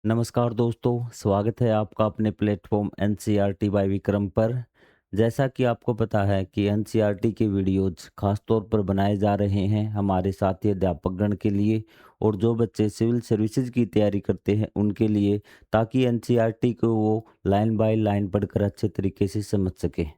नमस्कार दोस्तों, स्वागत है आपका अपने प्लेटफॉर्म एनसीईआरटी बाय विक्रम पर। जैसा कि आपको पता है कि एनसीईआरटी के वीडियोज़ ख़ास तौर पर बनाए जा रहे हैं हमारे साथी अध्यापकगण के लिए और जो बच्चे सिविल सर्विसेज की तैयारी करते हैं उनके लिए, ताकि एनसीईआरटी को वो लाइन बाय लाइन पढ़कर अच्छे तरीके से समझ सकें।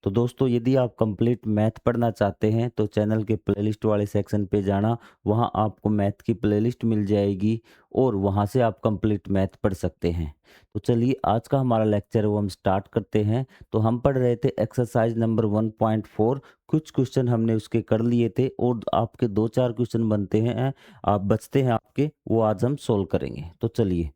तो दोस्तों, यदि आप कंप्लीट मैथ पढ़ना चाहते हैं तो चैनल के प्लेलिस्ट वाले सेक्शन पे जाना, वहाँ आपको मैथ की प्लेलिस्ट मिल जाएगी और वहाँ से आप कंप्लीट मैथ पढ़ सकते हैं। तो चलिए, आज का हमारा लेक्चर वो हम स्टार्ट करते हैं। तो हम पढ़ रहे थे एक्सरसाइज नंबर 1.4। कुछ क्वेश्चन हमने उसके कर लिए थे और आपके 2-4 क्वेश्चन बनते हैं, आप बचते हैं आपके, वो आज हम सोल्व करेंगे। तो चलिए,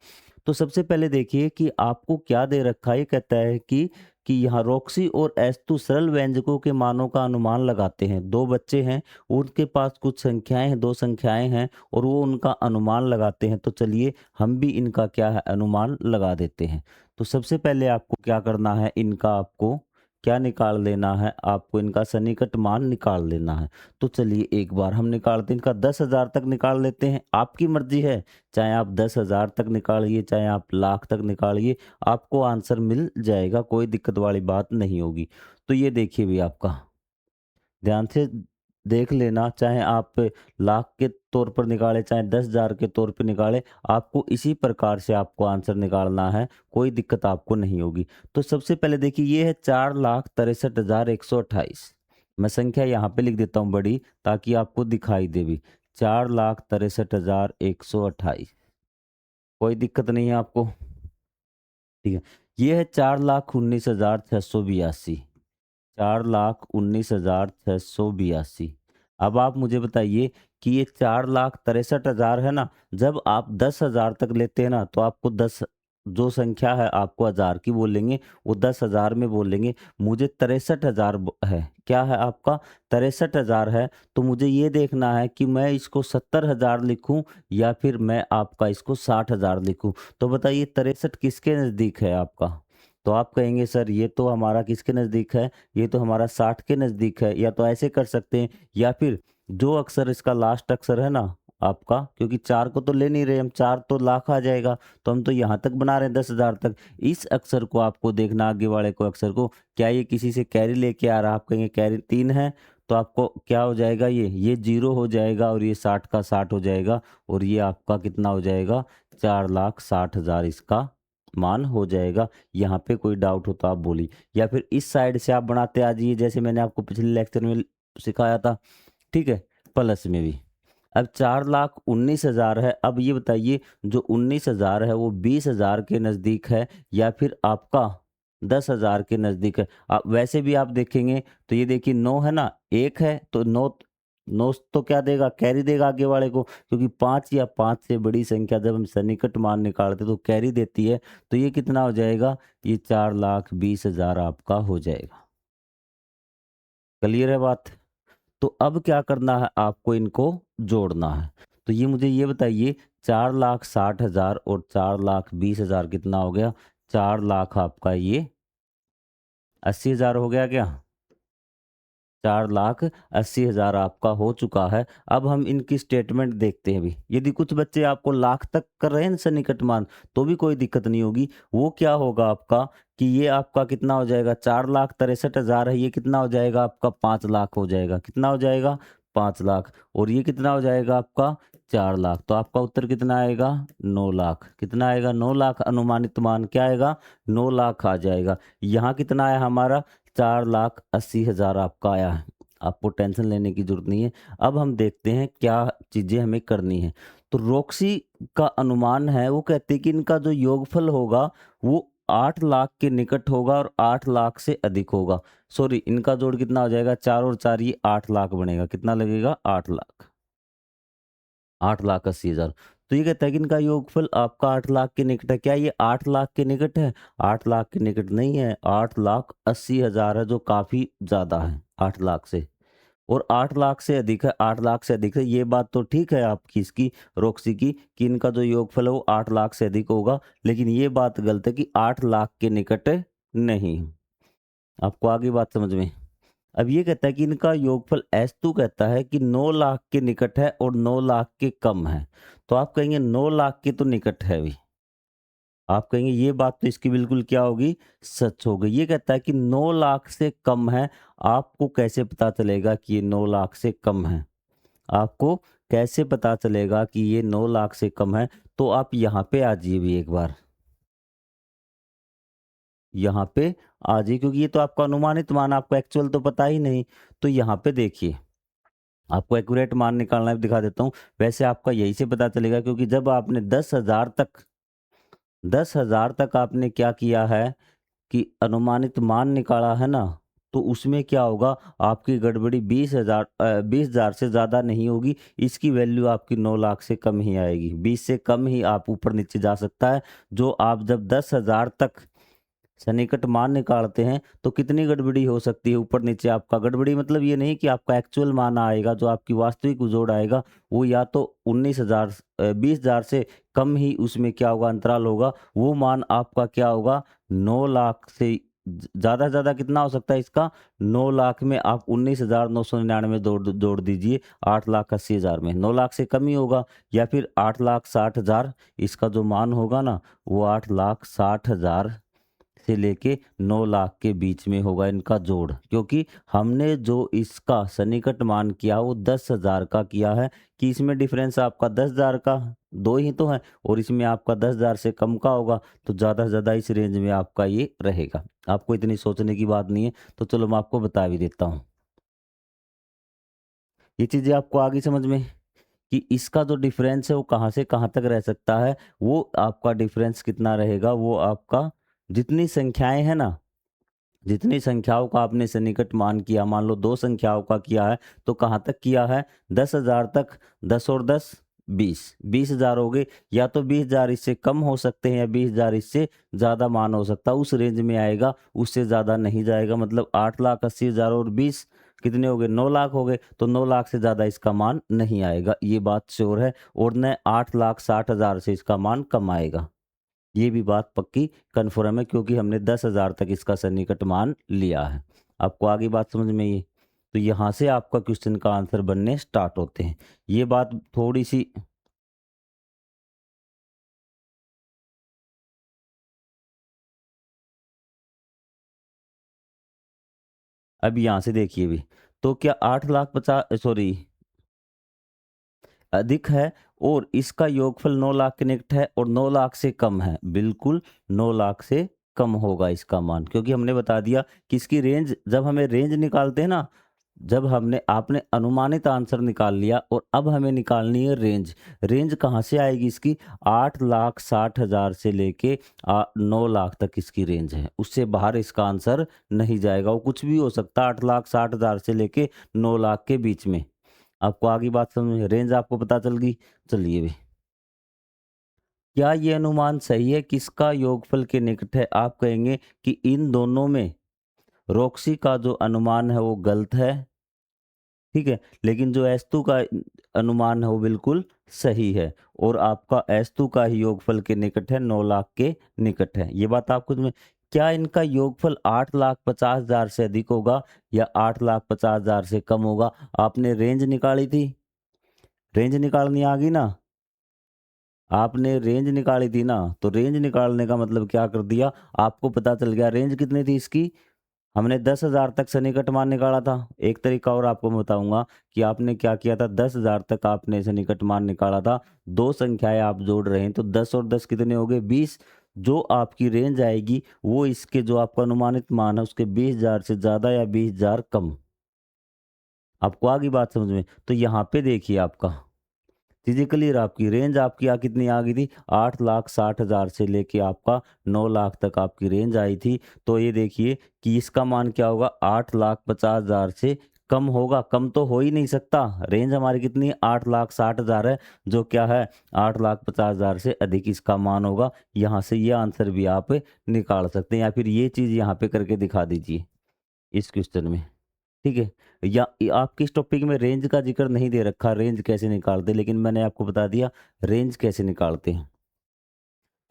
तो सबसे पहले देखिए कि आपको क्या दे रखा है। ये कहता है कि यहाँ रॉक्सी और एस्तु सरल व्यंजकों के मानों का अनुमान लगाते हैं। दो बच्चे हैं, उनके पास कुछ संख्याएं हैं, दो संख्याएं हैं और वो उनका अनुमान लगाते हैं। तो चलिए, हम भी इनका क्या है अनुमान लगा देते हैं। तो सबसे पहले आपको क्या करना है, इनका आपको क्या निकाल लेना है, आपको इनका सन्निकट मान निकाल लेना है। तो चलिए, एक बार हम निकालते हैं, इनका 10,000 तक निकाल लेते हैं। आपकी मर्जी है, चाहे आप 10,000 तक निकालिए, चाहे आप लाख तक निकालिए, आपको आंसर मिल जाएगा, कोई दिक्कत वाली बात नहीं होगी। तो ये देखिए भी आपका, ध्यान से देख लेना, चाहे आप लाख के तौर पर निकाले, चाहे 10,000 के तौर पे निकाले, आपको इसी प्रकार से आपको आंसर निकालना है, कोई दिक्कत आपको नहीं होगी। तो सबसे पहले देखिए, ये है 4,63,128। मैं संख्या यहाँ पे लिख देता हूँ बड़ी, ताकि आपको दिखाई दे भी। 4,63,128, कोई दिक्कत नहीं है आपको? ठीक है। ये है 4,19,682। 4,19,682। अब आप मुझे बताइए कि ये 4,63,000 है ना, जब आप 10,000 तक लेते हैं ना, तो आपको 10, जो संख्या है आपको हज़ार की बोलेंगे, वो 10,000 में बोलेंगे। मुझे 63,000 है, क्या है आपका 63,000 है। तो मुझे ये देखना है कि मैं इसको 70,000 लिखूं या फिर मैं आपका इसको 60,000 लिखूं। तो बताइए, 63 किसके नज़दीक है आपका? तो आप कहेंगे सर, ये तो हमारा किसके नज़दीक है, ये तो हमारा 60 के नज़दीक है। या तो ऐसे कर सकते हैं, या फिर जो अक्षर इसका लास्ट अक्षर है ना आपका, क्योंकि 4 को तो ले नहीं रहे हम, 4 तो लाख आ जाएगा, तो हम तो यहाँ तक बना रहे हैं 10,000 तक। इस अक्षर को आपको देखना, आगे वाले को अक्षर को, क्या ये किसी से कैरी लेके आ रहा है? आप कहेंगे कैरी 3 है, तो आपको क्या हो जाएगा, ये 0 हो जाएगा और ये 60 का 60 हो जाएगा और ये आपका कितना हो जाएगा, 4,60,000 इसका मान हो जाएगा। यहाँ पे कोई डाउट हो तो आप बोलिए, या फिर इस साइड से आप बनाते आ जाइए, जैसे मैंने आपको पिछले लेक्चर में सिखाया था। ठीक है, प्लस में भी। अब 4,19,000 है। अब ये बताइए, जो 19,000 है वो 20,000 के नज़दीक है या फिर आपका 10,000 के नज़दीक है? वैसे भी आप देखेंगे तो ये देखिए, 9 है ना, 1 है तो 9, 9 तो क्या देगा, कैरी देगा आगे वाले को, क्योंकि 5 या 5 से बड़ी संख्या जब हम सन्निकट मान निकालते तो कैरी देती है। तो ये कितना हो जाएगा, ये 4,20,000 आपका हो जाएगा। क्लियर है बात? तो अब क्या करना है, आपको इनको जोड़ना है। तो ये मुझे ये बताइए, 4,60,000 और 4,20,000 कितना हो गया? 4,00,000 आपका ये 80,000 हो गया क्या? 4,80,000 आपका हो चुका है। अब हम इनकी स्टेटमेंट देखते हैं भी। यदि कुछ बच्चे आपको लाख तक कर रहे हैं ना सन्निकट मान, तो भी कोई दिक्कत नहीं होगी। वो क्या होगा आपका, कि ये आपका कितना हो जाएगा, 4,63,000 है, ये कितना हो जाएगा आपका, 5,00,000 हो जाएगा। कितना हो जाएगा? 5,00,000। और ये कितना हो जाएगा आपका, 4,00,000। तो आपका उत्तर कितना आएगा? 9,00,000। कितना आएगा? 9,00,000। अनुमानित मान क्या आएगा? 9,00,000 आ जाएगा। यहाँ कितना आया हमारा? 4,80,000 आपका आया है। आपको टेंशन लेने की ज़रूरत नहीं है। अब हम देखते हैं क्या चीज़ें हमें करनी है। तो रॉक्सी का अनुमान है, वो कहते हैं कि इनका जो योगफल होगा वो 8,00,000 के निकट होगा और 8,00,000 से अधिक होगा। सॉरी, इनका जोड़ कितना हो जाएगा, 4 और 4 ये 8,00,000 बनेगा। कितना लगेगा? 8,00,000। 8,80,000। तो ये कहता है कि इनका योगफल आपका 8,00,000 के निकट है। क्या ये 8,00,000 के निकट है? 8,00,000 के निकट नहीं है, 8,80,000 है, जो काफ़ी ज़्यादा है 8,00,000 से। और 8,00,000 से अधिक है, 8,00,000 से अधिक है, ये बात तो ठीक है आपकी, इसकी रॉक्सी की, कि इनका जो योगफल है वो 8,00,000 से अधिक होगा। लेकिन ये बात गलत है कि 8,00,000 के निकट नहीं। आपको आगे बात समझ में? अब ये कहता है कि इनका योगफल S2 कहता है कि 9,00,000 के निकट है और 9,00,000 के कम है। तो आप कहेंगे 9,00,000 के तो निकट है भी। आप कहेंगे ये बात तो इसकी बिल्कुल क्या होगी, सच हो गई। ये कहता है कि 9 लाख से कम है, आपको कैसे पता चलेगा कि ये 9 लाख से कम है? आपको कैसे पता चलेगा कि ये 9 लाख से कम है? तो आप यहाँ पे आ जाइए भी एक बार, यहाँ पे आ जाइए, क्योंकि ये तो आपका अनुमानित मान, आपको एक्चुअल तो पता ही नहीं। तो यहाँ पे देखिए, आपको एक्यूरेट मान निकालना है, दिखा देता हूँ। वैसे आपका यहीं से पता चलेगा, क्योंकि जब आपने 10,000 तक आपने क्या किया है कि अनुमानित मान निकाला है ना, तो उसमें क्या होगा, आपकी गड़बड़ी 20,000 से ज़्यादा नहीं होगी। इसकी वैल्यू आपकी 9 लाख से कम ही आएगी। 20 से कम ही आप ऊपर-नीचे जा सकता है। जो आप जब 10,000 तक सन्निकट मान निकालते हैं, तो कितनी गड़बड़ी हो सकती है ऊपर-नीचे आपका? गड़बड़ी मतलब ये नहीं कि आपका एक्चुअल मान आएगा, जो आपकी वास्तविक जोड़ आएगा, वो या तो 20,000 से कम ही उसमें क्या होगा, अंतराल होगा। वो मान आपका क्या होगा, 9 लाख से ज़्यादा से ज़्यादा कितना हो सकता है इसका? 9 लाख में आप 19,999 जोड़ दीजिए 8,80,000 में, 9 लाख से कम ही होगा। या फिर 8,60,000 इसका जो मान होगा ना, वो 8,60,000 से लेके 9 लाख के बीच में होगा इनका जोड़, क्योंकि हमने जो इसका सन्निकट मान किया वो 10,000 का किया है, कि इसमें डिफरेंस आपका 10,000 का, दो ही तो है, और इसमें आपका 10,000 से कम का होगा, तो ज़्यादा से ज़्यादा इस रेंज में आपका ये रहेगा। आपको इतनी सोचने की बात नहीं है, तो चलो मैं आपको बता भी देता हूँ। ये चीज़ें आपको आ गई समझ में, कि इसका जो डिफरेंस है वो कहाँ से कहाँ तक रह सकता है। वो आपका डिफरेंस कितना रहेगा, वो आपका जितनी संख्याएं हैं ना, जितनी संख्याओं का आपने सन्निकट मान किया, मान लो 2 संख्याओं का किया है, तो कहाँ तक किया है? 10,000 तक। 10 और 10 20, 20,000 हो गए। या तो 20,000 इससे कम हो सकते हैं, या 20,000 इससे ज़्यादा मान हो सकता है, उस रेंज में आएगा, उससे ज़्यादा नहीं जाएगा। मतलब 8,80,000 और 20 कितने हो गए? 9 लाख हो गए। तो 9 लाख से ज़्यादा इसका मान नहीं आएगा, ये बात श्योर है। और न 8,60,000 से इसका मान कम आएगा। ये भी बात पक्की कन्फर्म है, क्योंकि हमने 10,000 तक इसका सन्निकट मान लिया है। आपको आगे बात समझ में आई? तो यहाँ से आपका क्वेश्चन का आंसर बनने स्टार्ट होते हैं। ये बात थोड़ी-सी, अब यहाँ से देखिए भी, तो क्या 8,50,000 अधिक है और इसका योगफल 9 लाख के निकट है और 9 लाख से कम है? बिल्कुल 9 लाख से कम होगा इसका मान, क्योंकि हमने बता दिया कि इसकी रेंज, जब हमें रेंज निकालते हैं ना, जब हमने आपने अनुमानित आंसर निकाल लिया और अब हमें निकालनी है रेंज। रेंज कहाँ से आएगी इसकी? 8,60,000 से लेके 9 लाख तक इसकी रेंज है। उससे बाहर इसका आंसर नहीं जाएगा। वो कुछ भी हो सकता है 8,60,000 से लेके 9 लाख के बीच में। आपको आगे बात समझ में, रेंज आपको पता चल गई। चलिए भी, क्या ये अनुमान सही है कि इसका योगफल के निकट है? आप कहेंगे कि इन दोनों में रॉक्सी का जो अनुमान है वो गलत है, ठीक है? लेकिन जो एस्तु का अनुमान है वो बिल्कुल सही है, और आपका एस्तु का ही योगफल के निकट है, 9 लाख के निकट है। ये बात आपको में, क्या इनका योगफल 8,50,000 से अधिक होगा या 8,50,000 से कम होगा? आपने रेंज निकाली थी, रेंज निकालनी आ गई ना? आपने रेंज निकाली थी ना, तो रेंज निकालने का मतलब क्या कर दिया, आपको पता चल गया रेंज कितनी थी इसकी। हमने 10,000 तक सन्निकट मान निकाला था। एक तरीका और आपको मैं बताऊँगा कि आपने क्या किया था, 10,000 तक आपने सन्निकट मान निकाला था। 2 संख्याएँ आप जोड़ रहे हैं, तो 10 और 10 कितने हो गए? 20। जो आपकी रेंज आएगी, वो इसके जो आपका अनुमानित मान है, उसके 20,000 से ज़्यादा या 20,000 कम। आपको आ गई बात समझ में? तो यहाँ पे देखिए आपका चीज़ें क्लियर, आपकी रेंज आपकी कितनी आ गई थी? 8,60,000 से लेके आपका 9 लाख तक आपकी रेंज आई थी। तो ये देखिए कि इसका मान क्या होगा? 8,50,000 से कम होगा। कम तो हो ही नहीं सकता। रेंज हमारी कितनी है? 8,60,000 है, जो क्या है? 8,50,000 से अधिक इसका मान होगा। यहाँ से ये आंसर भी आप निकाल सकते हैं, या फिर ये चीज़ यहाँ पे करके दिखा दीजिए इस क्वेश्चन में। ठीक है? या आपके इस टॉपिक में रेंज का ज़िक्र नहीं दे रखा, रेंज कैसे निकालते, लेकिन मैंने आपको बता दिया रेंज कैसे निकालते हैं।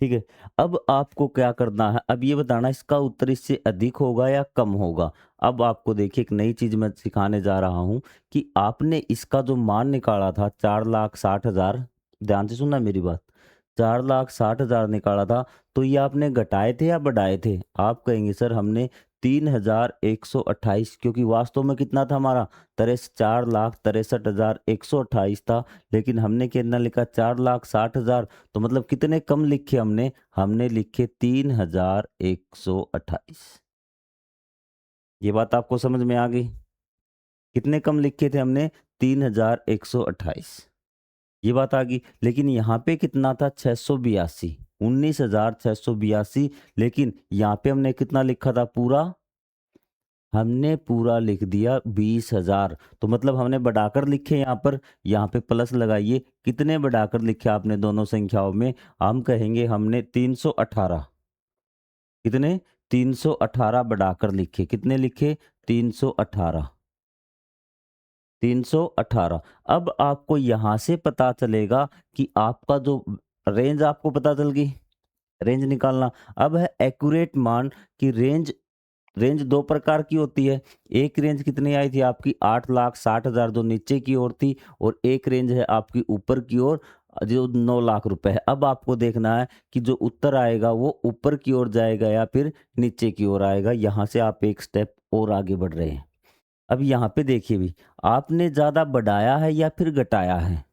ठीक है? अब आपको क्या करना है, अब ये बताना इसका उत्तर इससे अधिक होगा या कम होगा। अब आपको देखिए एक नई चीज़ मैं सिखाने जा रहा हूँ कि आपने इसका जो मान निकाला था 4,60,000, ध्यान से सुनना मेरी बात। 4,60,000 निकाला था, तो ये आपने घटाए थे या बढ़ाए थे? आप कहेंगे सर हमने 3,128, क्योंकि वास्तव में कितना था हमारा 4,63,128 था, लेकिन हमने कितना लिखा 4,60,000, तो मतलब कितने कम लिखे हमने लिखे 3,128। ये बात आपको समझ में आ गई? कितने कम लिखे थे हमने? 3,128। ये बात आ गई। लेकिन यहाँ पे कितना था 682, 19,682, लेकिन यहाँ पे हमने कितना लिखा था पूरा? हमने पूरा लिख दिया 20,000, तो मतलब हमने बढ़ाकर लिखे यहाँ पे प्लस लगाइए। कितने बढ़ाकर लिखे आपने दोनों संख्याओं में? हम कहेंगे हमने 318। कितने? 318 बढ़ाकर लिखे। कितने लिखे? 318। 318। अब आपको यहाँ से पता चलेगा कि आपका जो रेंज आपको पता चल गई, रेंज निकालना। अब है एक्यूरेट मान की रेंज। रेंज 2 प्रकार की होती है। एक रेंज कितनी आई थी आपकी 8,60,000 जो नीचे की ओर थी, और एक रेंज है आपकी ऊपर की ओर जो 9 लाख रुपए है। अब आपको देखना है कि जो उत्तर आएगा वो ऊपर की ओर जाएगा या फिर नीचे की ओर आएगा। यहाँ से आप एक स्टेप और आगे बढ़ रहे हैं। अब यहाँ पे देखिए भी, आपने ज़्यादा बढ़ाया है या फिर घटाया है?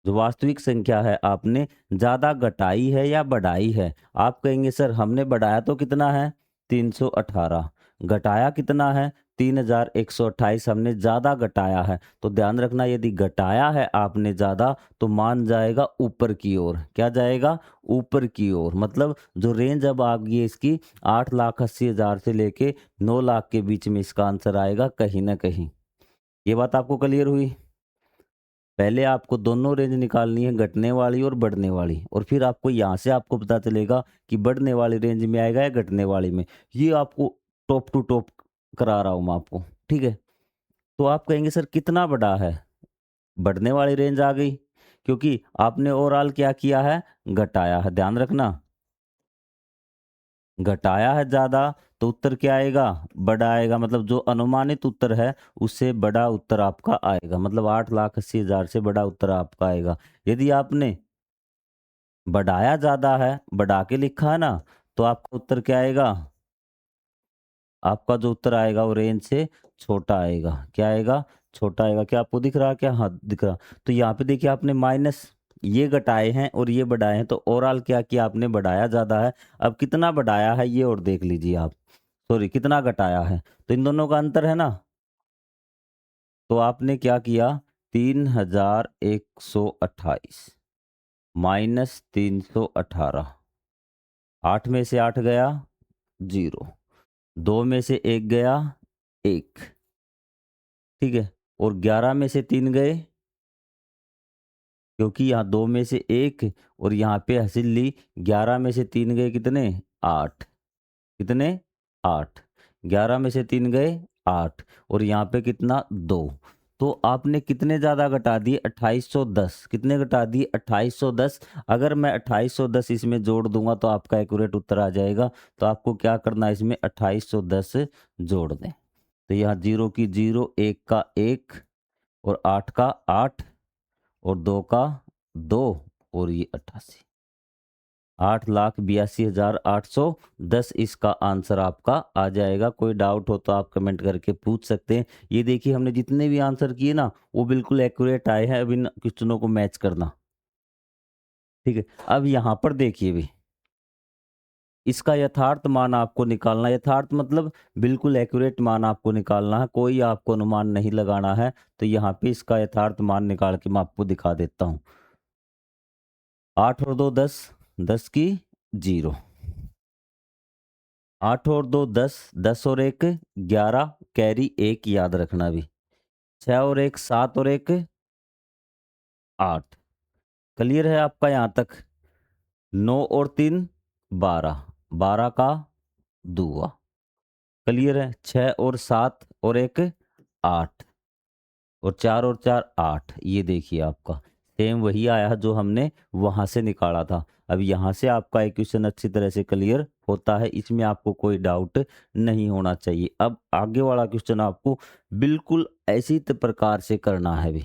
जो वास्तविक संख्या है आपने ज़्यादा घटाई है या बढ़ाई है? आप कहेंगे सर हमने बढ़ाया तो कितना है 318, घटाया कितना है 3,128, हमने ज़्यादा घटाया है। तो ध्यान रखना यदि घटाया है आपने ज़्यादा तो मान जाएगा ऊपर की ओर। क्या जाएगा? ऊपर की ओर। मतलब जो रेंज अब आ गई है इसकी 8,80,000 से लेके 9 लाख के बीच में इसका आंसर आएगा कहीं ना कहीं। ये बात आपको क्लियर हुई? पहले आपको दोनों रेंज निकालनी है, घटने वाली और बढ़ने वाली, और फिर आपको यहाँ से आपको पता चलेगा कि बढ़ने वाली रेंज में आएगा या घटने वाली में। ये आपको टॉप टू टॉप करा रहा हूँ मैं आपको, ठीक है? तो आप कहेंगे सर कितना बड़ा है? बढ़ने वाली रेंज आ गई, क्योंकि आपने ओवरऑल क्या किया है? घटाया है। ध्यान रखना, घटाया है ज़्यादा तो उत्तर क्या आएगा? बड़ा आएगा। मतलब जो अनुमानित उत्तर है उससे बड़ा उत्तर आपका आएगा। मतलब 8,80,000 से बड़ा उत्तर आपका आएगा। यदि आपने बढ़ाया ज़्यादा है, बढ़ा के लिखा है ना, तो आपका उत्तर क्या आएगा? आपका जो उत्तर आएगा वो रेंज से छोटा आएगा। क्या आएगा? छोटा आएगा। क्या आपको दिख रहा है क्या? हाँ, दिख रहा। तो यहाँ पे देखिए आपने माइनस ये घटाए हैं और ये बढ़ाए हैं, तो ओवरऑल क्या किया आपने? बढ़ाया ज़्यादा है। अब कितना बढ़ाया है ये और देख लीजिए आप। सॉरी, कितना घटाया है? तो इन दोनों का अंतर है ना, तो आपने क्या किया? 3,128 माइनस 318। 8 में से 8 गया 0, 2 में से 1 गया 1, ठीक है? और 11 में से 3 गए, क्योंकि यहाँ 2 में से 1 और यहाँ पे हसील ली, 11 में से 3 गए कितने? 8। कितने? 8। 11 में से 3 गए 8, और यहाँ पे कितना? 2। तो आपने कितने ज़्यादा घटा दिए? 2810। कितने घटा दिए? 2810। अगर मैं 2810 इसमें जोड़ दूंगा तो आपका एक्यूरेट उत्तर आ जाएगा। तो आपको क्या करना है? इसमें 2810 जोड़ दें। तो यहाँ 0 की 0, 1 का 1, और 8 का 8, और 2 का 2, और ये 88। 8,82,810 इसका आंसर आपका आ जाएगा। कोई डाउट हो तो आप कमेंट करके पूछ सकते हैं। ये देखिए हमने जितने भी आंसर किए ना वो बिल्कुल एक्यूरेट आए हैं। अब इन क्वेश्चनों को मैच करना, ठीक है? अब यहाँ पर देखिए भी, इसका यथार्थ मान आपको निकालना। यथार्थ मतलब बिल्कुल एक्यूरेट मान आपको निकालना है, कोई आपको अनुमान नहीं लगाना है। तो यहाँ पे इसका यथार्थ मान निकाल के मैं आपको दिखा देता हूँ। 8 और 2 10, 10 की 0, 8 और 2 10, 10 और 1 11, कैरी 1 याद रखना भी, 6 और 1 7 और 1 8। क्लियर है आपका यहाँ तक? 9 और 3 12, 12 का दूआ। क्लियर है? 6 और 7 और 1 8, और 4 और 4 8। ये देखिए आपका सेम वही आया है जो हमने वहां से निकाला था। अब यहाँ से आपका इक्वेशन अच्छी तरह से क्लियर होता है, इसमें आपको कोई डाउट नहीं होना चाहिए। अब आगे वाला क्वेश्चन आपको बिल्कुल ऐसी प्रकार से करना है भी,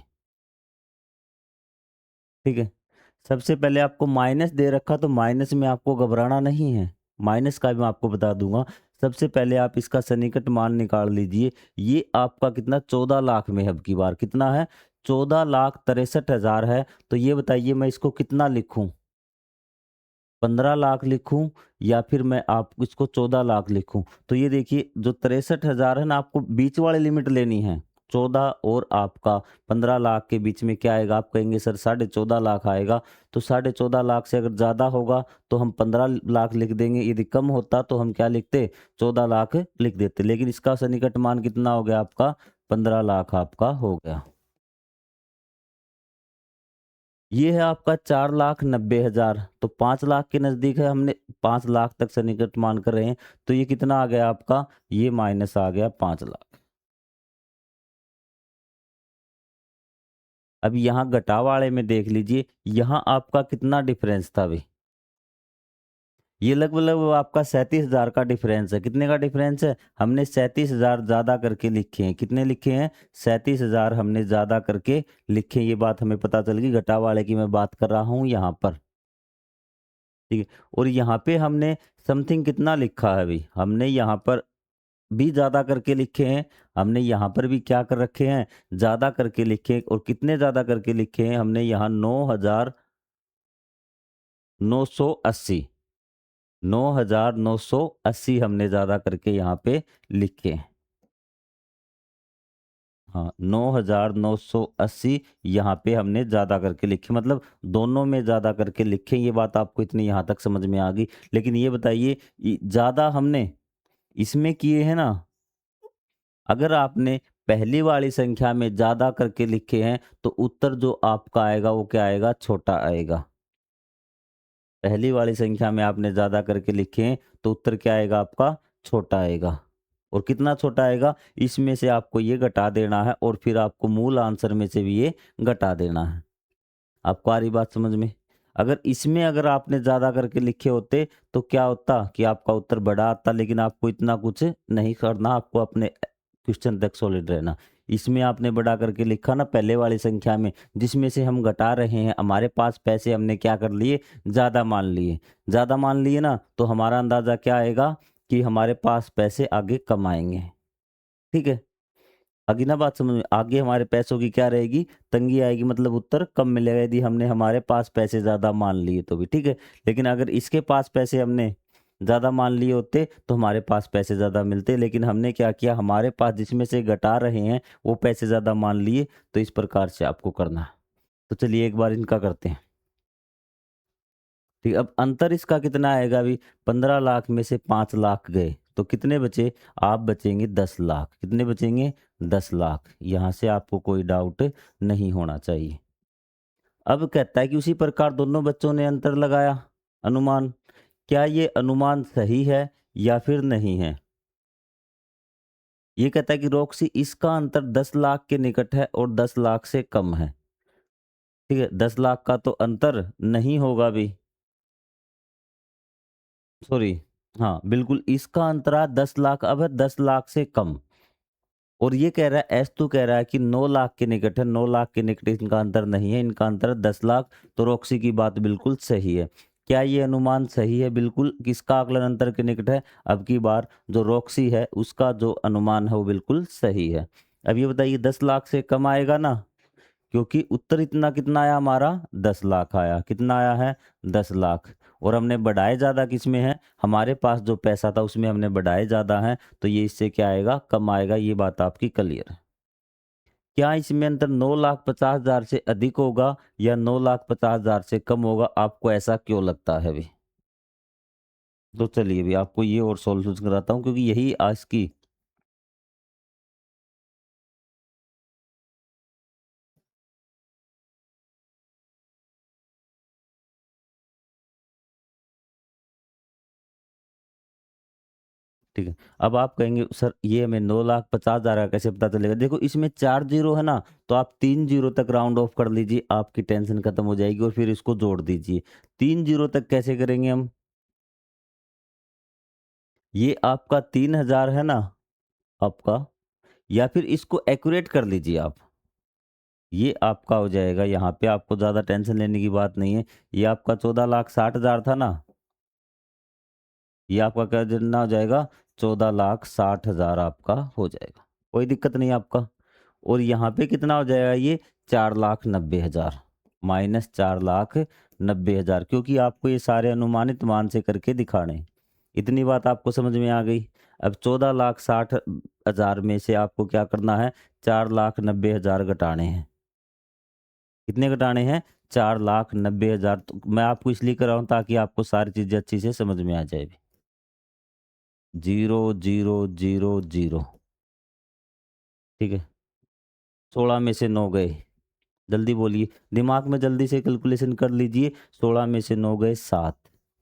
ठीक है? सबसे पहले आपको माइनस दे रखा तो माइनस में आपको घबराना नहीं है। माइनस का भी मैं आपको बता दूँगा। सबसे पहले आप इसका सन्निकट मान निकाल लीजिए। ये आपका कितना 14 लाख में है अब की बार कितना है? 14,63,000 है। तो ये बताइए मैं इसको कितना लिखूँ? 15 लाख लिखूँ या फिर मैं आप इसको 14 लाख लिखूँ? तो ये देखिए जो 63,000 है ना आपको बीच वाली लिमिट लेनी है। 14 और आपका 15 लाख के बीच में क्या आएगा? आप कहेंगे सर साढ़े 14 लाख आएगा। तो साढ़े 14 लाख से अगर ज़्यादा होगा तो हम 15 लाख लिख देंगे। यदि कम होता तो हम क्या लिखते? 14 लाख लिख देते। लेकिन इसका सन्निकट मान कितना हो गया आपका? 15 लाख आपका हो गया। ये है आपका 4,90,000 तो 5 लाख के नज़दीक है हमने 5 लाख तक सन्निकट मान कर रहे हैं। तो ये कितना आ गया आपका? ये माइनस आ गया 5 लाख। अब यहाँ घटाव वाले में देख लीजिए, यहाँ आपका कितना डिफरेंस था अभी? ये लगभग आपका 37,000 का डिफरेंस है। कितने का डिफरेंस है? हमने 37,000 ज़्यादा करके लिखे हैं। कितने लिखे हैं? 37,000 हमने ज़्यादा करके लिखे हैं। ये बात हमें पता चल गई घटाव वाले की मैं बात कर रहा हूँ यहाँ पर। ठीक है। और यहाँ पे हमने समथिंग कितना लिखा है अभी? हमने यहाँ पर भी ज़्यादा करके लिखे हैं। हमने यहाँ पर भी क्या कर रखे हैं? ज़्यादा करके लिखे हैं। और कितने ज़्यादा करके लिखे हैं? हमने यहाँ 9,980 9,980 हमने ज़्यादा करके यहाँ पे लिखे हैं। हाँ, 9,980 यहाँ पे हमने ज़्यादा करके लिखे मतलब दोनों में ज़्यादा करके लिखे। ये बात आपको इतनी यहाँ तक समझ में आ गई। लेकिन ये बताइए ज़्यादा हमने इसमें किए हैं ना, अगर आपने पहली वाली संख्या में ज़्यादा करके लिखे हैं तो उत्तर जो आपका आएगा वो क्या आएगा? छोटा आएगा। पहली वाली संख्या में आपने ज़्यादा करके लिखे हैं तो उत्तर क्या आएगा आपका? छोटा आएगा। और कितना छोटा आएगा? इसमें से आपको ये घटा देना है और फिर आपको मूल आंसर में से भी ये घटा देना है। आपको आ रही बात समझ में? अगर आपने ज़्यादा करके लिखे होते तो क्या होता कि आपका उत्तर बड़ा आता, लेकिन आपको इतना कुछ नहीं करना, आपको अपने क्वेश्चन तक सॉलिड रहना। इसमें आपने बड़ा करके लिखा ना पहले वाली संख्या में, जिसमें से हम घटा रहे हैं, हमारे पास पैसे हमने क्या कर लिए? ज़्यादा मान लिए। ज़्यादा मान लिए ना तो हमारा अंदाज़ा क्या आएगा कि हमारे पास पैसे आगे कम आएँगे। ठीक है? आगे ना बात समझ में आगे हमारे पैसों की क्या रहेगी? तंगी आएगी मतलब उत्तर कम मिलेगा यदि हमने हमारे पास पैसे ज़्यादा मान लिए तो भी, ठीक है? लेकिन अगर इसके पास पैसे हमने ज़्यादा मान लिए होते तो हमारे पास पैसे ज़्यादा मिलते, लेकिन हमने क्या किया हमारे पास जिसमें से घटा रहे हैं वो पैसे ज़्यादा मान लिए, तो इस प्रकार से आपको करना है। तो चलिए एक बार इनका करते हैं। ठीक है, अब अंतर इसका कितना आएगा अभी? 15 लाख में से 5 लाख गए, तो कितने बचे? आप बचेंगे 10 लाख। कितने बचेंगे? 10 लाख। यहाँ से आपको कोई डाउट नहीं होना चाहिए। अब कहता है कि उसी प्रकार दोनों बच्चों ने अंतर लगाया, अनुमान। क्या ये अनुमान सही है या फिर नहीं है? ये कहता है कि रॉक्सी इसका अंतर 10 लाख के निकट है और 10 लाख से कम है। ठीक है, 10 लाख का तो अंतर नहीं होगा अभी। सॉरी, हाँ, बिल्कुल इसका अंतराल 10 लाख अब है 10 लाख से कम। और ये कह रहा है S2 कह रहा है कि 9 लाख के निकट है, 9 लाख के निकट इनका अंतर नहीं है, इनका अंतर 10 लाख। तो रॉक्सी की बात बिल्कुल सही है। क्या ये अनुमान सही है? बिल्कुल। किसका आकलन अंतर के निकट है? अब की बार जो रॉक्सी है उसका जो अनुमान है वो बिल्कुल सही है। अब ये बताइए 10 लाख से कम आएगा ना? क्योंकि उत्तर इतना कितना आया हमारा? 10 लाख आया। कितना आया है? 10 लाख। और हमने बढ़ाए ज़्यादा किसमें है? हमारे पास जो पैसा था उसमें हमने बढ़ाए ज़्यादा हैं, तो ये इससे क्या आएगा? कम आएगा। ये बात आपकी क्लियर है। क्या इसमें अंतर 9,50,000 से अधिक होगा या 9,50,000 से कम होगा? आपको ऐसा क्यों लगता है अभी? तो चलिए अभी आपको ये और सॉल्यूशन कराता हूँ क्योंकि यही आज की ठीक है। अब आप कहेंगे सर ये हमें 9,50,000 का कैसे पता चलेगा? देखो इसमें 4 ज़ीरो है ना, तो आप 3 ज़ीरो तक राउंड ऑफ कर लीजिए, आपकी टेंशन खत्म हो जाएगी और फिर इसको जोड़ दीजिए। 3 ज़ीरो तक कैसे करेंगे हम? ये आपका 3,000 है ना आपका, या फिर इसको एक्यूरेट कर लीजिए आप। ये आपका हो जाएगा, यहाँ पे आपको ज़्यादा टेंशन लेने की बात नहीं है। ये आपका 14,60,000 था ना, ये आपका क्या कितना हो जाएगा, 14,60,000 आपका हो जाएगा। कोई दिक्कत नहीं आपका। और यहाँ पे कितना हो जाएगा ये, 4,90,000 माइनस 4,90,000, क्योंकि आपको ये सारे अनुमानित मान से करके दिखाने हैं। इतनी बात आपको समझ में आ गई। अब 14,60,000 में से आपको क्या करना है, 4,90,000 घटाने हैं। कितने घटाने हैं, 4,90,000। तो मैं आपको इसलिए कर रहा हूँ ताकि आपको सारी चीज़ें अच्छी से समझ में आ जाए। 0,0,0,0, ठीक है। 16 में से 9 गए, जल्दी बोलिए, दिमाग में जल्दी से कैलकुलेशन कर लीजिए। 16 में से 9 गए 7,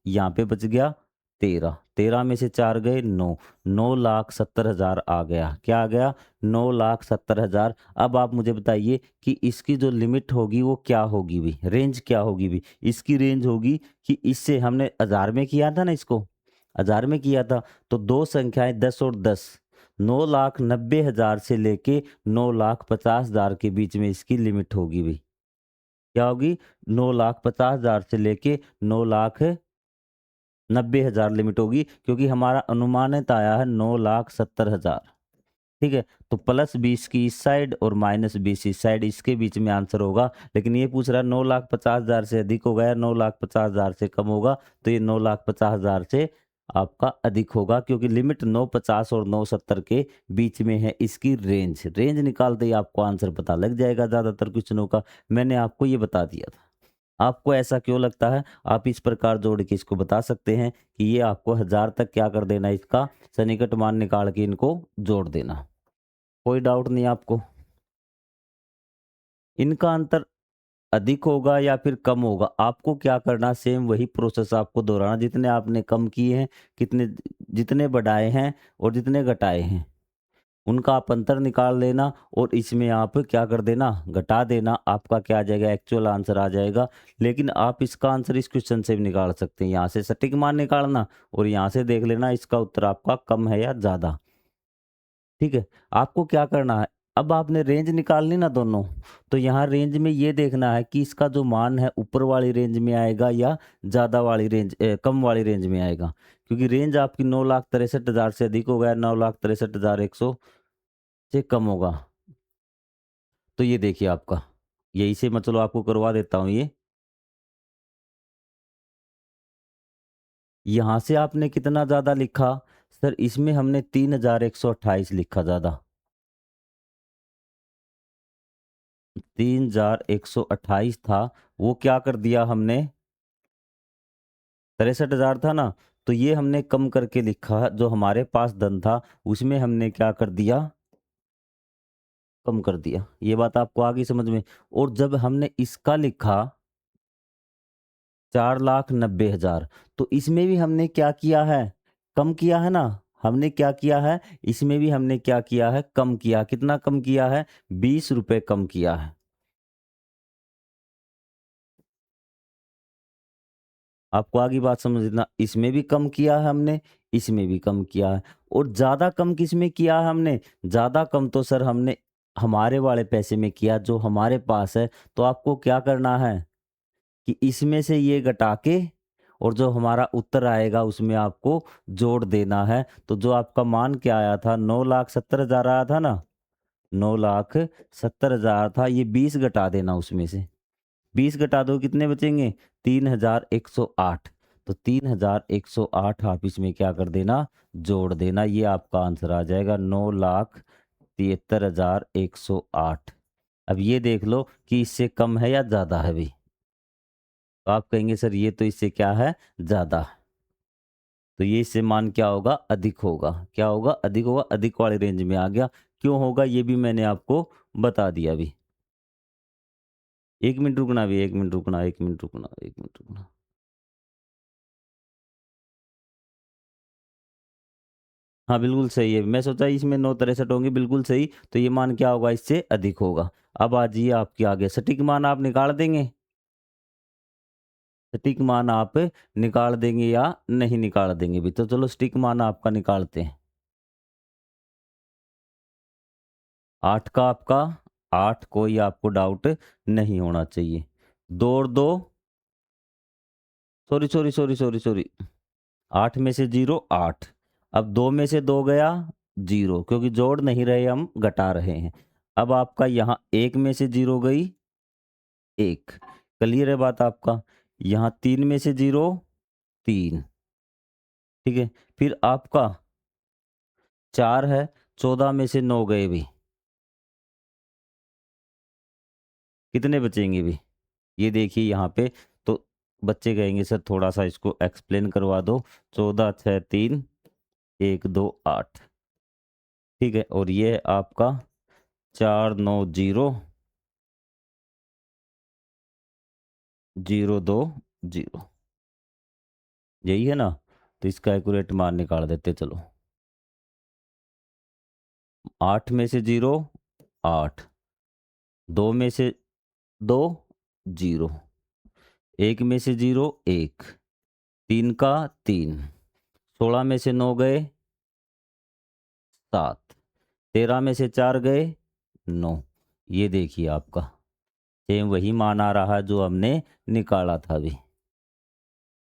यहाँ पे बच गया 13, 13 में से 4 गए 9, 9,70,000 आ गया। क्या आ गया, 9,70,000। अब आप मुझे बताइए कि इसकी जो लिमिट होगी वो क्या होगी भी, रेंज क्या होगी भी। इसकी रेंज होगी कि इससे हमने हज़ार में किया था ना, इसको हज़ार में किया था, तो दो संख्याएं 10 और 10, 9,90,000 से लेके 9,50,000 के बीच में इसकी लिमिट होगी भी। क्या होगी, 9,50,000 से लेके 9,90,000 लिमिट होगी, क्योंकि हमारा अनुमानित आया है 9,70,000। ठीक है, तो +20 की इस साइड और -20 इस साइड, इसके बीच में आंसर होगा। लेकिन ये पूछ रहा है 9,50,000 से अधिक होगा या 9,50,000 से कम होगा, तो ये 9,50,000 से आपका अधिक होगा, क्योंकि लिमिट 9,50 और 9,70 के बीच में है इसकी रेंज। रेंज निकालते ही आपको आंसर पता लग जाएगा ज़्यादातर क्वेश्चनों का। मैंने आपको ये बता दिया था। आपको ऐसा क्यों लगता है, आप इस प्रकार जोड़ के इसको बता सकते हैं कि ये आपको 1000 तक क्या कर देना, इसका सन्निकट मान निकाल के इनको जोड़ देना। कोई डाउट नहीं आपको। इनका अंतर अधिक होगा या फिर कम होगा, आपको क्या करना, सेम वही प्रोसेस आपको दोहराना, जितने आपने कम किए हैं, कितने जितने बढ़ाए हैं और जितने घटाए हैं, उनका आप अंतर निकाल लेना और इसमें आप क्या कर देना, घटा देना। आपका क्या आ जाएगा, एक्चुअल आंसर आ जाएगा। लेकिन आप इसका आंसर इस क्वेश्चन से भी निकाल सकते हैं, यहाँ से सटीक मान निकालना और यहाँ से देख लेना इसका उत्तर आपका कम है या ज़्यादा। ठीक है, आपको क्या करना है, अब आपने रेंज निकालनी ना दोनों, तो यहाँ रेंज में ये देखना है कि इसका जो मान है ऊपर वाली रेंज में आएगा या ज़्यादा वाली रेंज, कम वाली रेंज में आएगा। क्योंकि रेंज आपकी 9,63,000 से अधिक होगा या 9,63,100 से कम होगा। तो ये देखिए आपका, यही से मैं चलो आपको करवा देता हूँ ये। यहाँ से आपने कितना ज़्यादा लिखा? सर इसमें हमने 3,128 लिखा ज़्यादा। 3,128 था, वो क्या कर दिया हमने, 63,000 था ना, तो ये हमने कम करके लिखा, जो हमारे पास धन था, उसमें हमने क्या कर दिया, कम कर दिया। ये बात आपको आ गई समझ में? और जब हमने इसका लिखा 4,90,000, तो इसमें भी हमने क्या किया है, कम किया है ना। हमने क्या किया है, इसमें भी हमने क्या किया है, कम किया। कितना कम किया है, 20 रुपए कम किया है। आपको आगे बात समझना, इसमें भी कम किया है हमने, इसमें भी कम किया है। और ज़्यादा कम किस में किया है हमने, ज़्यादा कम तो सर हमने हमारे वाले पैसे में किया, जो हमारे पास है। तो आपको क्या करना है कि इसमें से ये घटा के और जो हमारा उत्तर आएगा उसमें आपको जोड़ देना है। तो जो आपका मान क्या आया था, 9,70,000 आया था ना, 9,70,000 था, ये 20 घटा देना उसमें से। 20 घटा दो कितने बचेंगे, 3,108। तो 3,108 आप इसमें क्या कर देना, जोड़ देना। ये आपका आंसर आ जाएगा 9,73,108। अब ये देख लो कि इससे कम है या ज़्यादा है भी। तो आप कहेंगे सर ये तो इससे क्या है, ज़्यादा। तो ये इससे मान क्या होगा, अधिक होगा। क्या होगा, अधिक होगा, अधिक वाली रेंज में आ गया। क्यों होगा ये भी मैंने आपको बता दिया अभी। 1 मिनट रुकना भी, 1 मिनट रुकना, 1 मिनट रुकना, 1 मिनट रुकना। हाँ, बिल्कुल सही है। मैं सोचा इसमें 9,63 होंगे, बिल्कुल सही। तो ये मान क्या होगा, इससे अधिक होगा। अब आ जाइए आपके आगे, सटीक मान आप निकाल देंगे? सटीक मान आप निकाल देंगे या नहीं निकाल देंगे भी? तो चलो सटीक मान आपका निकालते हैं। 8 का आपका 8 कोई आपको डाउट नहीं होना चाहिए। 2 और 2 सॉरी 8 में से 0 8। अब 2 में से 2 गया 0 क्योंकि जोड़ नहीं रहे हम घटा रहे हैं। अब आपका यहाँ 1 में से 0 गई 1। क्लियर है बात आपका? यहाँ 3 में से 0 3। ठीक है? फिर आपका 4 है, 14 में से 9 गए भी। कितने बचेंगे भी? ये देखिए यहाँ पे तो बच्चे कहेंगे सर थोड़ा-सा इसको एक्सप्लेन करवा दो। 14 6 3 1 2 8। ठीक है? और ये है आपका 4 9 0 0 2 0। यही है ना? तो इसका एक्यूरेट मान निकाल देते चलो। 8 में से 0 8, 2 में से 2 0, 1 में से 0 1, 3 का 3, 16 में से 9 गए 7, 13 में से 4 गए 9। ये देखिए आपका सेम वही मान आ रहा है जो हमने निकाला था अभी।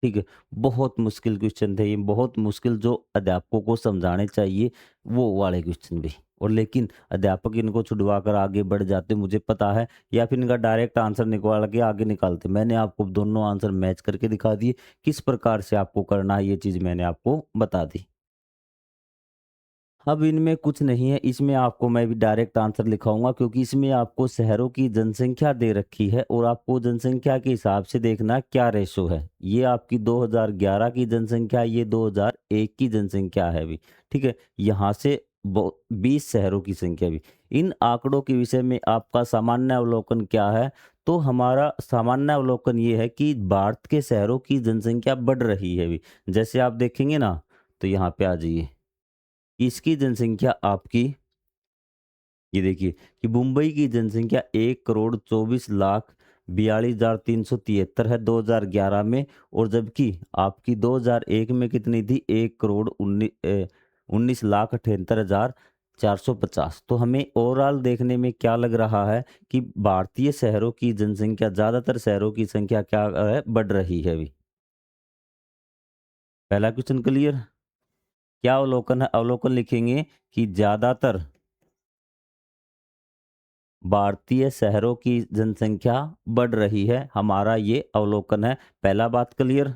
ठीक है? बहुत मुश्किल क्वेश्चन थे ये, बहुत मुश्किल जो अध्यापकों को समझाने चाहिए वो वाले क्वेश्चन भी। और लेकिन अध्यापक इनको छुड़वाकर आगे बढ़ जाते मुझे पता है, या फिर इनका डायरेक्ट आंसर निकाल के आगे निकालते। मैंने आपको दोनों आंसर मैच करके दिखा दिए, किस प्रकार से आपको करना है ये चीज़ मैंने आपको बता दी। अब इनमें कुछ नहीं है, इसमें आपको मैं भी डायरेक्ट आंसर लिखाऊँगा क्योंकि इसमें आपको शहरों की जनसँख्या दे रखी है और आपको जनसँख्या के हिसाब से देखना क्या रेशो है। ये आपकी 2011 की जनसँख्या, ये 2001 की जनसँख्या है अभी, ठीक है? यहाँ से बो 20 शहरों की संख्या भी। इन आंकड़ों के विषय में आपका सामान्य अवलोकन क्या है? तो हमारा सामान्य अवलोकन ये है कि भारत के शहरों की जनसँख्या बढ़ रही है अभी। जैसे आप देखेंगे ना, तो यहाँ पे आ जाइए। इसकी जनसंख्या आपकी ये देखिए कि मुंबई की जनसंख्या 1,24,42,373 है 2011 में, और जबकि आपकी 2001 में कितनी थी 1,19,78,450। तो हमें ओवरऑल देखने में क्या लग रहा है कि भारतीय शहरों की जनसंख्या, ज़्यादातर शहरों की संख्या क्या है, बढ़ रही है अभी। पहला क्वेश्चन क्लियर? क्या अवलोकन है? अवलोकन लिखेंगे कि ज़्यादातर भारतीय शहरों की जनसंख्या बढ़ रही है, हमारा ये अवलोकन है। पहला बात क्लियर?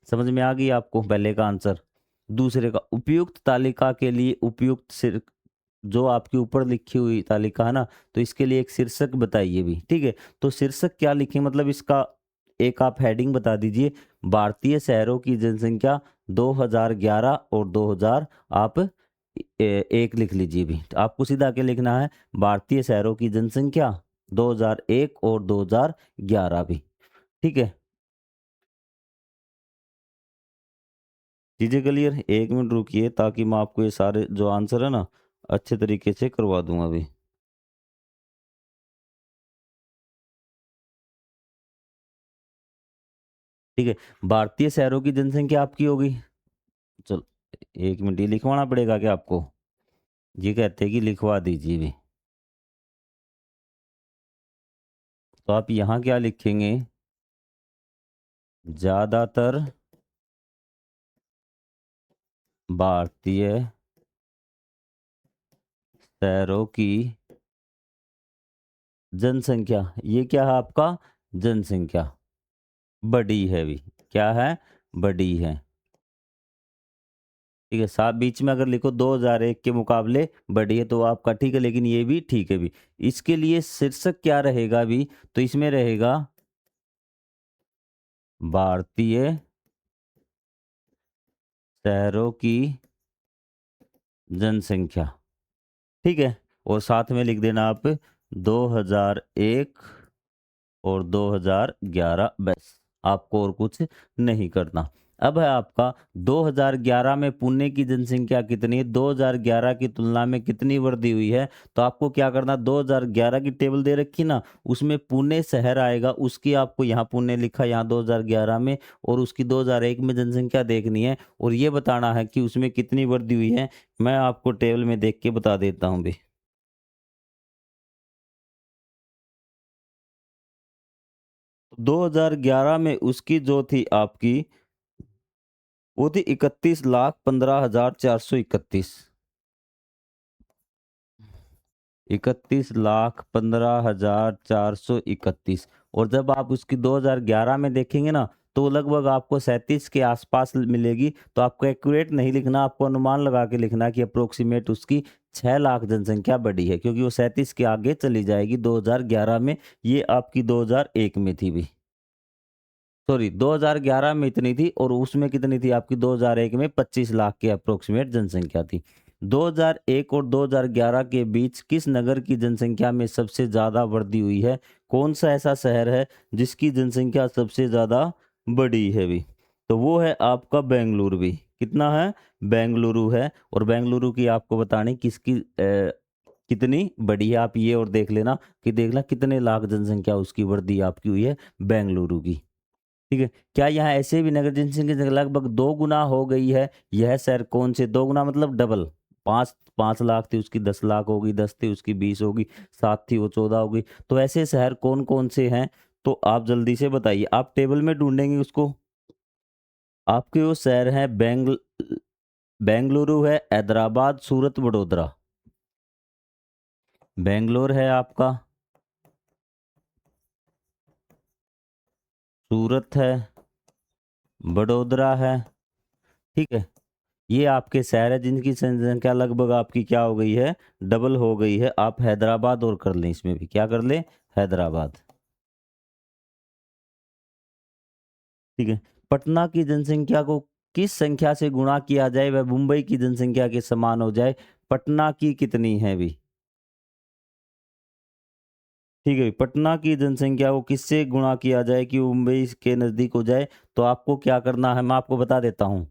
समझ में आ गई आपको पहले का आंसर? दूसरे का उपयुक्त तालिका के लिए उपयुक्त सिर जो आपके ऊपर लिखी हुई तालिका है ना, तो इसके लिए एक शीर्षक बताइए भी, ठीक है? तो शीर्षक क्या लिखें, मतलब इसका एक आप हेडिंग बता दीजिए। भारतीय शहरों की जनसंख्या 2011 और 2000 आप एक लिख लीजिए भी। तो आपको सीधा क्या लिखना है? भारतीय शहरों की जनसंख्या 2001 और 2011 भी, ठीक है? चीज़ें क्लियर? 1 मिनट रुकिए ताकि मैं आपको ये सारे जो आंसर है ना अच्छे तरीके से करवा दूँगा अभी। ठीक है? भारतीय शहरों की जनसंख्या आपकी होगी, चलो 1 मिनट, ये लिखवाना पड़ेगा क्या आपको? ये कहते हैं कि लिखवा दीजिए भी। तो आप यहाँ क्या लिखेंगे? ज़्यादातर भारतीय शहरों की जनसंख्या, ये क्या है आपका? जनसंख्या बड़ी है भी। क्या है? बड़ी है। ठीक है? साथ बीच में अगर लिखो 2001 के मुकाबले बड़ी है तो आपका ठीक है, लेकिन ये भी ठीक है भी। इसके लिए शीर्षक क्या रहेगा भी? तो इसमें रहेगा भारतीय शहरों की जनसंख्या, ठीक है? और साथ में लिख देना आप 2001 और 2011, बस आपको और कुछ नहीं करना। अब है आपका 2011 में पुणे की जनसंख्या कितनी है, 2011 की तुलना में कितनी वृद्धि हुई है? तो आपको क्या करना, 2011 की टेबल दे रखी ना, उसमें पुणे शहर आएगा, उसकी आपको यहाँ पुणे लिखा यहाँ 2011 में, और उसकी 2001 में जनसंख्या देखनी है और ये बताना है कि उसमें कितनी वृद्धि हुई है। मैं आपको टेबल में देख के बता देता हूँ भी। 2011 में उसकी जो थी आपकी, वो थी 31,15,431। 31,15,431। और जब आप उसकी 2011 में देखेंगे ना, तो लगभग आपको 37 के आसपास मिलेगी। तो आपको एक्यूरेट नहीं लिखना, आपको अनुमान लगा के लिखना कि अप्रोक्सीमेट उसकी 6 लाख जनसंख्या बढ़ी है, क्योंकि वो 37 के आगे चली जाएगी 2011 में। ये आपकी 2001 में थी भी, सॉरी 2011 में इतनी थी, और उसमें कितनी थी आपकी 2001 में 25 लाख के अप्रोक्सीमेट जनसंख्या थी। 2001 और 2011 के बीच किस नगर की जनसंख्या में सबसे ज़्यादा वृद्धि हुई है? कौन सा ऐसा शहर है जिसकी जनसंख्या सबसे ज़्यादा बड़ी है भी? तो वो है आपका बेंगलुरु भी। कितना है? बेंगलुरु है। और बेंगलुरु की आपको बतानी किसकी कितनी बड़ी है, आप ये और देख लेना कि देखना कितने लाख जनसंख्या उसकी वृद्धि आपकी हुई है बेंगलुरु की। ठीक है। क्या यहाँ ऐसे भी नगर जनसंख्या की लगभग 2 गुना हो गई है? यह शहर कौन से 2 गुना मतलब डबल? 5 लाख थी उसकी 10 लाख होगी, 10 थी उसकी 20 होगी, 7 थी वो 14 होगी। तो ऐसे शहर कौन कौन से हैं? तो आप जल्दी से बताइए, आप टेबल में ढूंढेंगे उसको। आपके वो शहर हैं बेंगलुरु है, हैदराबाद, सूरत, वडोदरा। बेंगलोर है आपका, सूरत है, वडोदरा है। ठीक है। ये आपके शहर है जिनकी जनसंख्या लगभग आपकी क्या हो गई है? डबल हो गई है। आप हैदराबाद और कर लें, इसमें भी क्या कर लें? हैदराबाद। ठीक है। पटना की जनसंख्या को किस संख्या से गुणा किया जाए वह मुंबई की जनसंख्या के समान हो जाए? पटना की कितनी है भी? ठीक है। पटना की जनसंख्या को किससे गुणा किया जाए कि वो मुंबई के नजदीक हो जाए? तो आपको क्या करना है, मैं आपको बता देता हूँ।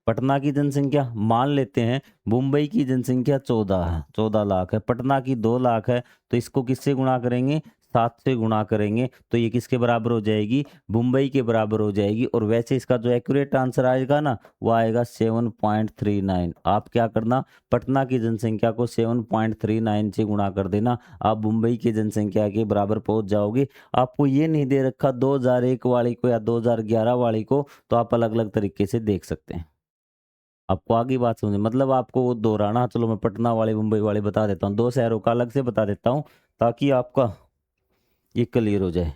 पटना की जनसंख्या मान लेते हैं, मुंबई की जनसंख्या 14 है, 14 लाख है, पटना की 2 लाख है। तो इसको किससे गुणा करेंगे? 7 से गुणा करेंगे, तो ये किसके बराबर हो जाएगी? मुंबई के बराबर हो जाएगी। और वैसे इसका जो एक्यूरेट आंसर आएगा ना, वो आएगा 7.39। आप क्या करना, पटना की जनसंख्या को 7.39 से गुणा कर देना, आप मुंबई की जनसंख्या के बराबर पहुंच जाओगे। आपको ये नहीं दे रखा 2001 वाली को या 2011 वाली को, तो आप अलग अलग तरीके से देख सकते हैं। आपको आगे बात समझ मतलब आपको वो दोहराना, चलो मैं पटना वाले मुंबई वाले बता देता हूँ, 2 शहरों का अलग से बता देता हूँ ताकि आपका ये क्लियर हो जाए।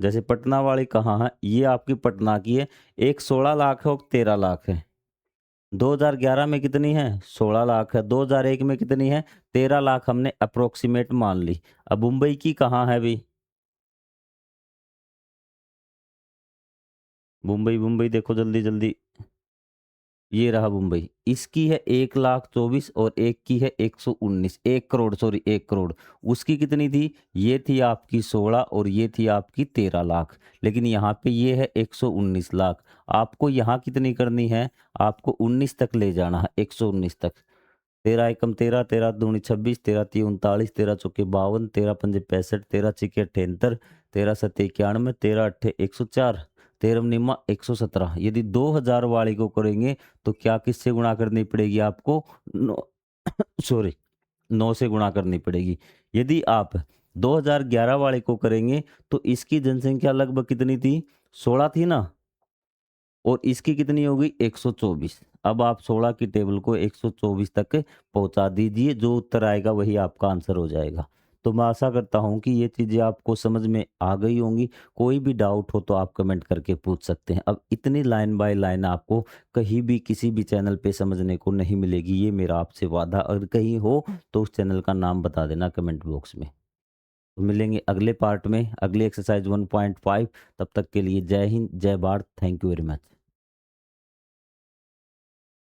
जैसे पटना वाली कहाँ है, ये आपकी पटना की है। एक 16 लाख है और 13 लाख है। 2011 में कितनी है? 16 लाख है। 2001 में कितनी है? 13 लाख हमने अप्रोक्सीमेट मान ली। अब मुंबई की कहाँ है भी? मुंबई मुंबई देखो जल्दी जल्दी, ये रहा मुंबई। इसकी है 1,24,000 और एक की है 119, 1 करोड़, सॉरी 1 करोड़। उसकी कितनी थी? ये थी आपकी 16 और ये थी आपकी 13 लाख। लेकिन यहाँ पे ये है 119 लाख। आपको यहाँ कितनी करनी है? आपको 19 तक ले जाना है, 119 तक। 13 एकम 13, 13 दूनी 26, 13 ती 39, 13 चौके 52, 13 पंजे 65, 13 छिके 78, 13 सत्ते 91, 13 अट्ठे 104, 13 निम्मा 117। यदि 2000 वाली को करेंगे तो क्या किससे गुणा करनी पड़ेगी आपको? नौ सॉरी 9 से गुणा करनी पड़ेगी। यदि आप 2011 वाले को करेंगे तो इसकी जनसंख्या लगभग कितनी थी? 16 थी ना, और इसकी कितनी हो गई? 124। अब आप 16 की टेबल को 124 तक पहुंचा दीजिए, जो उत्तर आएगा वही आपका आंसर हो जाएगा। तो मैं आशा करता हूं कि ये चीज़ें आपको समझ में आ गई होंगी। कोई भी डाउट हो तो आप कमेंट करके पूछ सकते हैं। अब इतनी लाइन बाय लाइन आपको कहीं भी किसी भी चैनल पे समझने को नहीं मिलेगी, ये मेरा आपसे वादा। अगर कहीं हो तो उस चैनल का नाम बता देना कमेंट बॉक्स में। तो मिलेंगे अगले पार्ट में, अगली एक्सरसाइज 1.5। तब तक के लिए जय हिंद, जय Bharat. Thank you very much.